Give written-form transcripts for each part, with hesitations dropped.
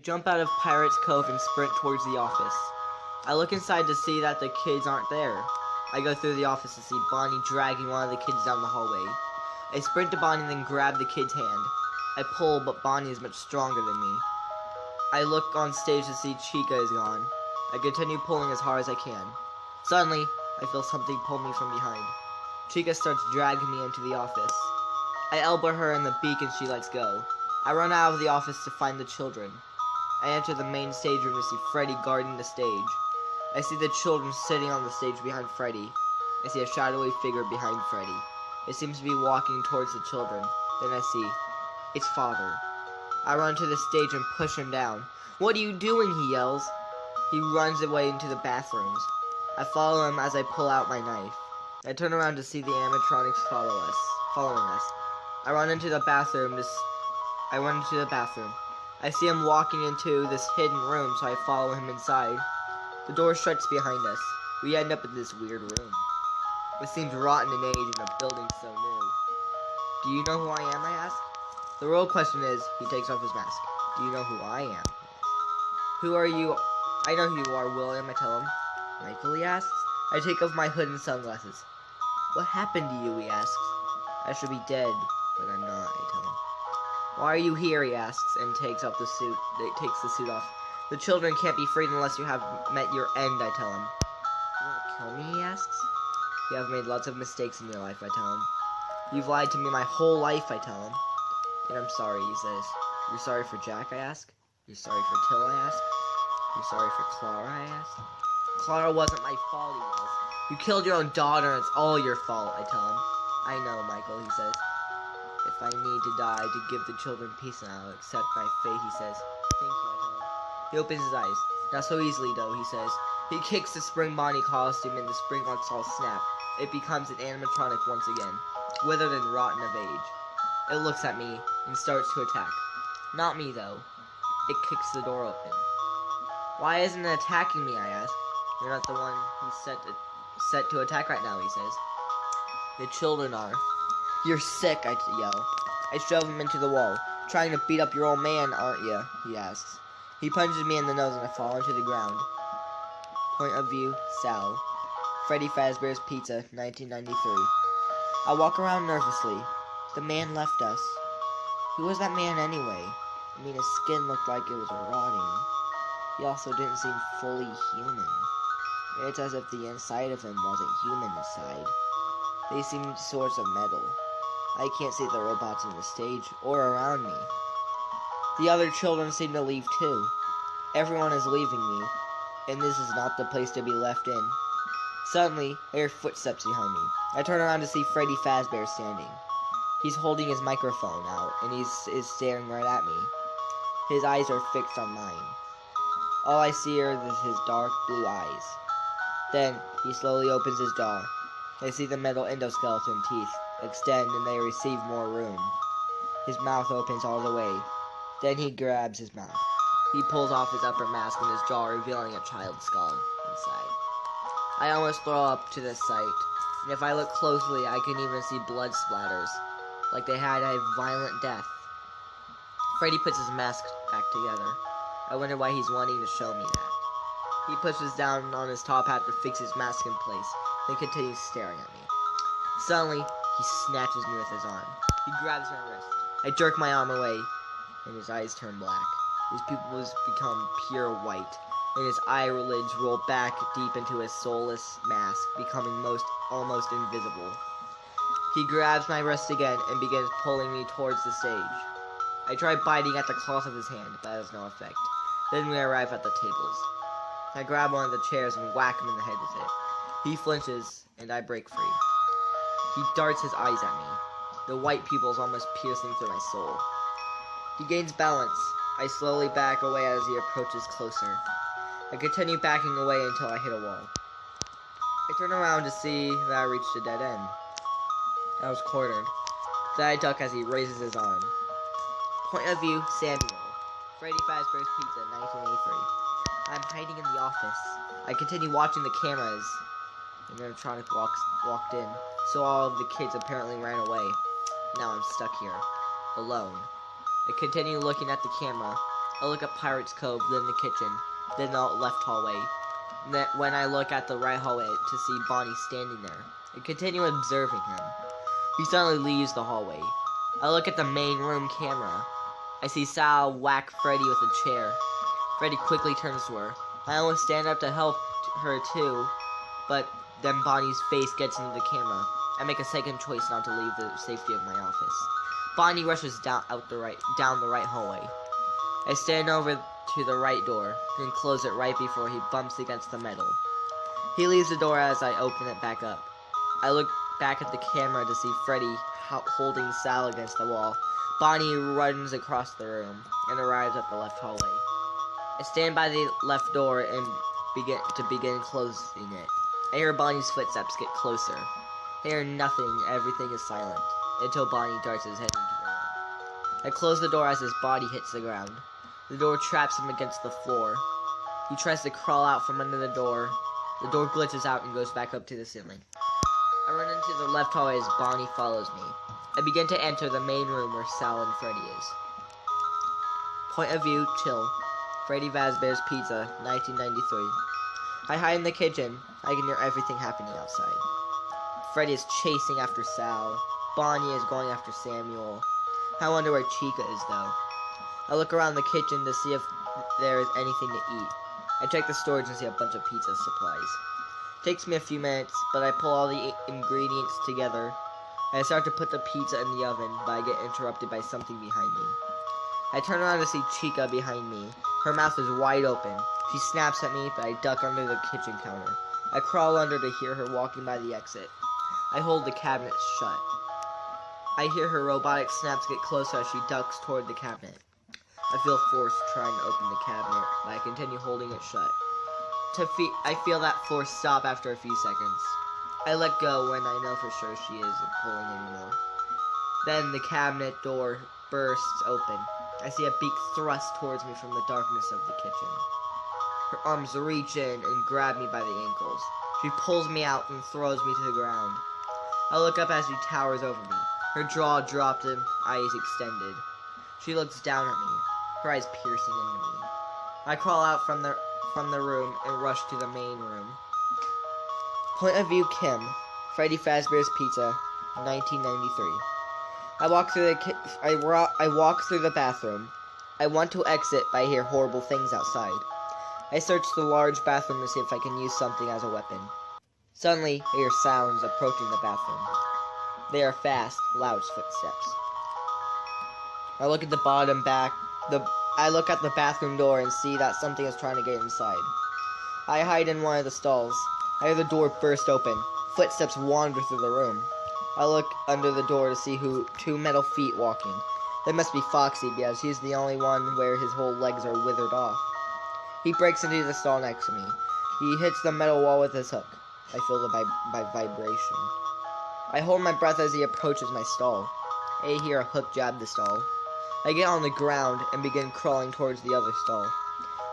jump out of Pirate's Cove and sprint towards the office. I look inside to see that the kids aren't there. I go through the office to see Bonnie dragging one of the kids down the hallway. I sprint to Bonnie and then grab the kid's hand. I pull, but Bonnie is much stronger than me. I look on stage to see Chica is gone. I continue pulling as hard as I can. Suddenly, I feel something pull me from behind. Chica starts dragging me into the office. I elbow her in the beak and she lets go. I run out of the office to find the children. I enter the main stage room to see Freddy guarding the stage. I see the children sitting on the stage behind Freddy. I see a shadowy figure behind Freddy. It seems to be walking towards the children. Then I see its father. I run to the stage and push him down. "What are you doing?" he yells. He runs away into the bathrooms. I follow him as I pull out my knife. I turn around to see the animatronics following us. I run into the bathroom. I see him walking into this hidden room, so I follow him inside. The door shuts behind us. We end up in this weird room. It seems rotten in age in a building so new. "Do you know who I am?" I ask. The real question is, he takes off his mask. "Do you know who I am?" "Who are you?" "I know who you are, William," I tell him. "Michael?" he asks. I take off my hood and sunglasses. "What happened to you?" he asks. "I should be dead, but I'm not," I tell him. "Why are you here?" he asks, and takes the suit off. "The children can't be freed unless you have met your end," I tell him. "You want to kill me?" he asks. "You have made lots of mistakes in your life," I tell him. "You've lied to me my whole life," I tell him. "And I'm sorry," he says. "You're sorry for Jack?" I ask. "You're sorry for Till?" I ask. "You're sorry for Clara?" I ask. "Clara wasn't my fault," he yells. "You killed your own daughter and it's all your fault," I tell him. "I know, Michael," he says. "If I need to die to give the children peace and I'll accept my fate," he says. "Thank you," I tell him. He opens his eyes. "Not so easily, though," he says. He kicks the Spring Bonnie costume and the spring locks all snap. It becomes an animatronic once again, withered and rotten of age. It looks at me and starts to attack. Not me, though. It kicks the door open. "Why isn't it attacking me?" I ask. "You're not the one who's set to attack right now," he says. "The children are." "You're sick," I yell. I shove him into the wall. "Trying to beat up your old man, aren't you?" he asks. He punches me in the nose and I fall into the ground. Point of view, Sal. Freddy Fazbear's Pizza, 1993. I walk around nervously. The man left us. Who was that man anyway? I mean, his skin looked like it was rotting. He also didn't seem fully human. It's as if the inside of him wasn't human inside. They seemed sorts of metal. I can't see the robots on the stage or around me. The other children seem to leave too. Everyone is leaving me, and this is not the place to be left in. Suddenly, I hear footsteps behind me. I turn around to see Freddy Fazbear standing. He's holding his microphone out, and he is staring right at me. His eyes are fixed on mine. All I see are his dark blue eyes. Then, he slowly opens his jaw. I see the metal endoskeleton teeth extend and they receive more room. His mouth opens all the way. Then he grabs his mouth. He pulls off his upper mask and his jaw, revealing a child's skull inside. I almost throw up to this sight, and if I look closely, I can even see blood splatters, like they had a violent death. Freddy puts his mask back together. I wonder why he's wanting to show me that. He pushes down on his top hat to fix his mask in place, then continues staring at me. Suddenly, he snatches me with his arm. He grabs my wrist. I jerk my arm away, and his eyes turn black. His pupils become pure white, and his eyelids roll back deep into his soulless mask, becoming almost invisible. He grabs my wrist again and begins pulling me towards the stage. I try biting at the cloth of his hand, but has no effect. Then we arrive at the tables. I grab one of the chairs and whack him in the head with it. He flinches, and I break free. He darts his eyes at me, the white pupils almost piercing through my soul. He gains balance. I slowly back away as he approaches closer. I continue backing away until I hit a wall. I turn around to see that I reached a dead end. I was cornered. Then I duck as he raises his arm. Point of view, Samuel. Freddy Fazbear's Pizza, 1983. I'm hiding in the office. I continue watching the cameras. An animatronic walked in, so all of the kids apparently ran away. Now I'm stuck here, alone. I continue looking at the camera. I look at Pirate's Cove, then the kitchen, then the left hallway. When I look at the right hallway to see Bonnie standing there, I continue observing him. He suddenly leaves the hallway. I look at the main room camera. I see Sal whack Freddy with a chair. Freddy quickly turns to her. I almost stand up to help her too, but then Bonnie's face gets into the camera. I make a second choice not to leave the safety of my office. Bonnie rushes down the right hallway. I stand over to the right door, then close it right before he bumps against the metal. He leaves the door as I open it back up. I look back at the camera to see Freddy holding Sal against the wall. Bonnie runs across the room and arrives at the left hallway. I stand by the left door and begin closing it. I hear Bonnie's footsteps get closer. I hear nothing, everything is silent, until Bonnie darts his head into the room. I close the door as his body hits the ground. The door traps him against the floor. He tries to crawl out from under the door. The door glitches out and goes back up to the ceiling. I run into the left hallway as Bonnie follows me. I begin to enter the main room where Sal and Freddy is. Point of view, chill. Freddy Fazbear's Pizza, 1993. I hide in the kitchen. I can hear everything happening outside. Freddy is chasing after Sal. Bonnie is going after Samuel. I wonder where Chica is, though. I look around the kitchen to see if there is anything to eat. I check the storage and see a bunch of pizza supplies. It takes me a few minutes, but I pull all the ingredients together. I start to put the pizza in the oven, but I get interrupted by something behind me. I turn around to see Chica behind me. Her mouth is wide open. She snaps at me, but I duck under the kitchen counter. I crawl under to hear her walking by the exit. I hold the cabinet shut. I hear her robotic snaps get closer as she ducks toward the cabinet. I feel force trying to open the cabinet, but I continue holding it shut. I feel that force stop after a few seconds. I let go when I know for sure she isn't pulling anymore. Then the cabinet door bursts open. I see a beak thrust towards me from the darkness of the kitchen. Her arms reach in and grab me by the ankles. She pulls me out and throws me to the ground. I look up as she towers over me, her jaw dropped and eyes extended. She looks down at me, her eyes piercing into me. I crawl out from the room and rush to the main room. Point of view, Kim. Freddy Fazbear's Pizza, 1993. I walk through the bathroom. I want to exit, but I hear horrible things outside. I search the large bathroom to see if I can use something as a weapon. Suddenly, I hear sounds approaching the bathroom. They are fast, loud footsteps. I look at the bathroom door and see that something is trying to get inside. I hide in one of the stalls. I hear the door burst open. Footsteps wander through the room. I look under the door to see two metal feet walking. They must be Foxy, because he's the only one where his whole legs are withered off. He breaks into the stall next to me. He hits the metal wall with his hook. I feel the vibration. I hold my breath as he approaches my stall. I hear a hook jab the stall. I get on the ground and begin crawling towards the other stall.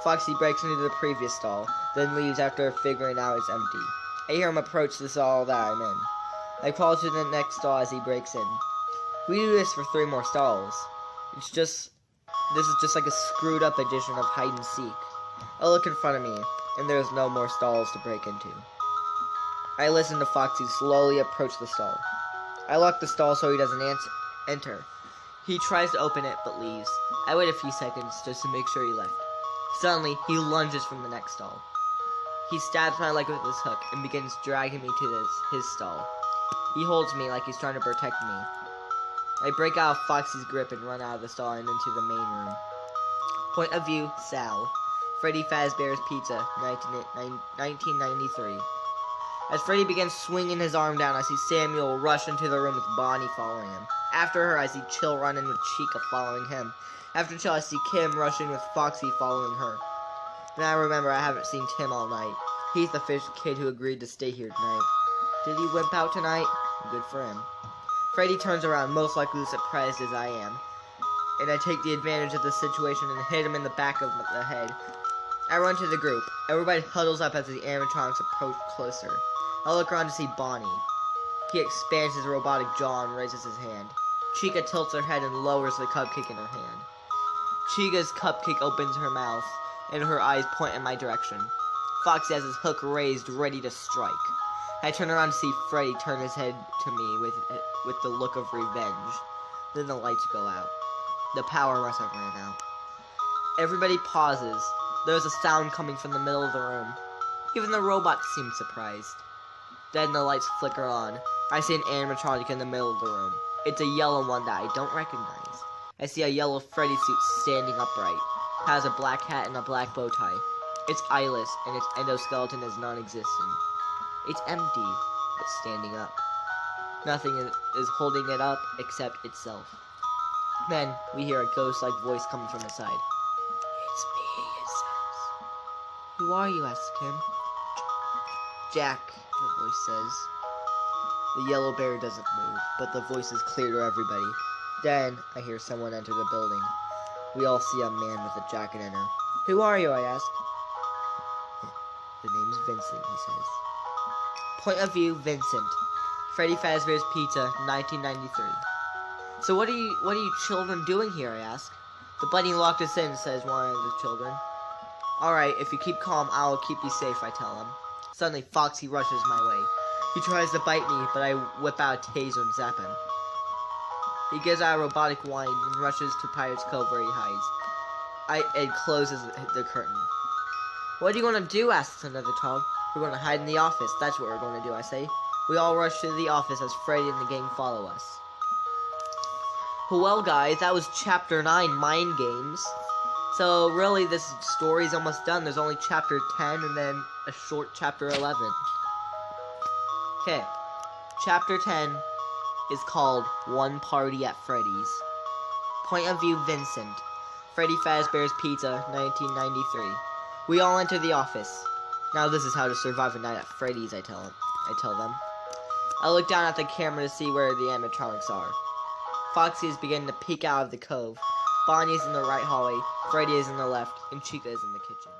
Foxy breaks into the previous stall, then leaves after figuring out it's empty. I hear him approach the stall that I'm in. I crawl to the next stall as he breaks in. We do this for 3 more stalls. This is just like a screwed up edition of hide and seek. I look in front of me, and there's no more stalls to break into. I listen to Foxy slowly approach the stall. I lock the stall so he doesn't enter. He tries to open it, but leaves. I wait a few seconds just to make sure he left. Suddenly, he lunges from the next stall. He stabs my leg with his hook and begins dragging me to his stall. He holds me like he's trying to protect me. I break out of Foxy's grip and run out of the stall and into the main room. Point of view, Sal. Freddy Fazbear's Pizza, 1993. As Freddy begins swinging his arm down, I see Samuel rush into the room with Bonnie following him. After her, I see Chill run in with Chica following him. After Chill, I see Kim rush in with Foxy following her. Then I remember I haven't seen Tim all night. He's the fish kid who agreed to stay here tonight. Did he wimp out tonight? Good for him. Freddy turns around, most likely surprised as I am. And I take the advantage of the situation and hit him in the back of the head. I run to the group. Everybody huddles up as the animatronics approach closer. I look around to see Bonnie. He expands his robotic jaw and raises his hand. Chica tilts her head and lowers the cupcake in her hand. Chica's cupcake opens her mouth, and her eyes point in my direction. Foxy has his hook raised, ready to strike. I turn around to see Freddy turn his head to me with the look of revenge. Then the lights go out. The power must have ran out. Everybody pauses. There's a sound coming from the middle of the room. Even the robot seems surprised. Then the lights flicker on. I see an animatronic in the middle of the room. It's a yellow one that I don't recognize. I see a yellow Freddy suit standing upright. It has a black hat and a black bow tie. It's eyeless, and its endoskeleton is non-existent. It's empty, but standing up. Nothing is holding it up except itself. Then, we hear a ghost-like voice coming from the side. "It's me," it says. "Who are you?" asks him. "Jack," the voice says. The yellow bear doesn't move, but the voice is clear to everybody. Then, I hear someone enter the building. We all see a man with a jacket enter. "Who are you?" I ask. "The name's Vincent," he says. Point of view, Vincent. Freddy Fazbear's Pizza, 1993. "So what are you children doing here?" I ask. "The bunny locked us in," says one of the children. "Alright, if you keep calm, I'll keep you safe," I tell him. Suddenly, Foxy rushes my way. He tries to bite me, but I whip out a taser and zap him. He gives out a robotic whine and rushes to Pirate's Cove where he hides. It closes the curtain. "What are you going to do?" asks another child. "We're going to hide in the office. That's what we're going to do," I say. We all rush to the office as Freddy and the gang follow us. Well, guys, that was Chapter 9, Mind Games. So, really, this story's almost done. There's only Chapter 10 and then a short Chapter 11. Okay, Chapter 10 is called One Party at Freddy's. Point of view, Vincent. Freddy Fazbear's Pizza, 1993. We all enter the office. "Now this is how to survive a night at Freddy's," I tell them. I look down at the camera to see where the animatronics are. Foxy is beginning to peek out of the cove. Bonnie is in the right hallway, Freddy is in the left, and Chica is in the kitchen.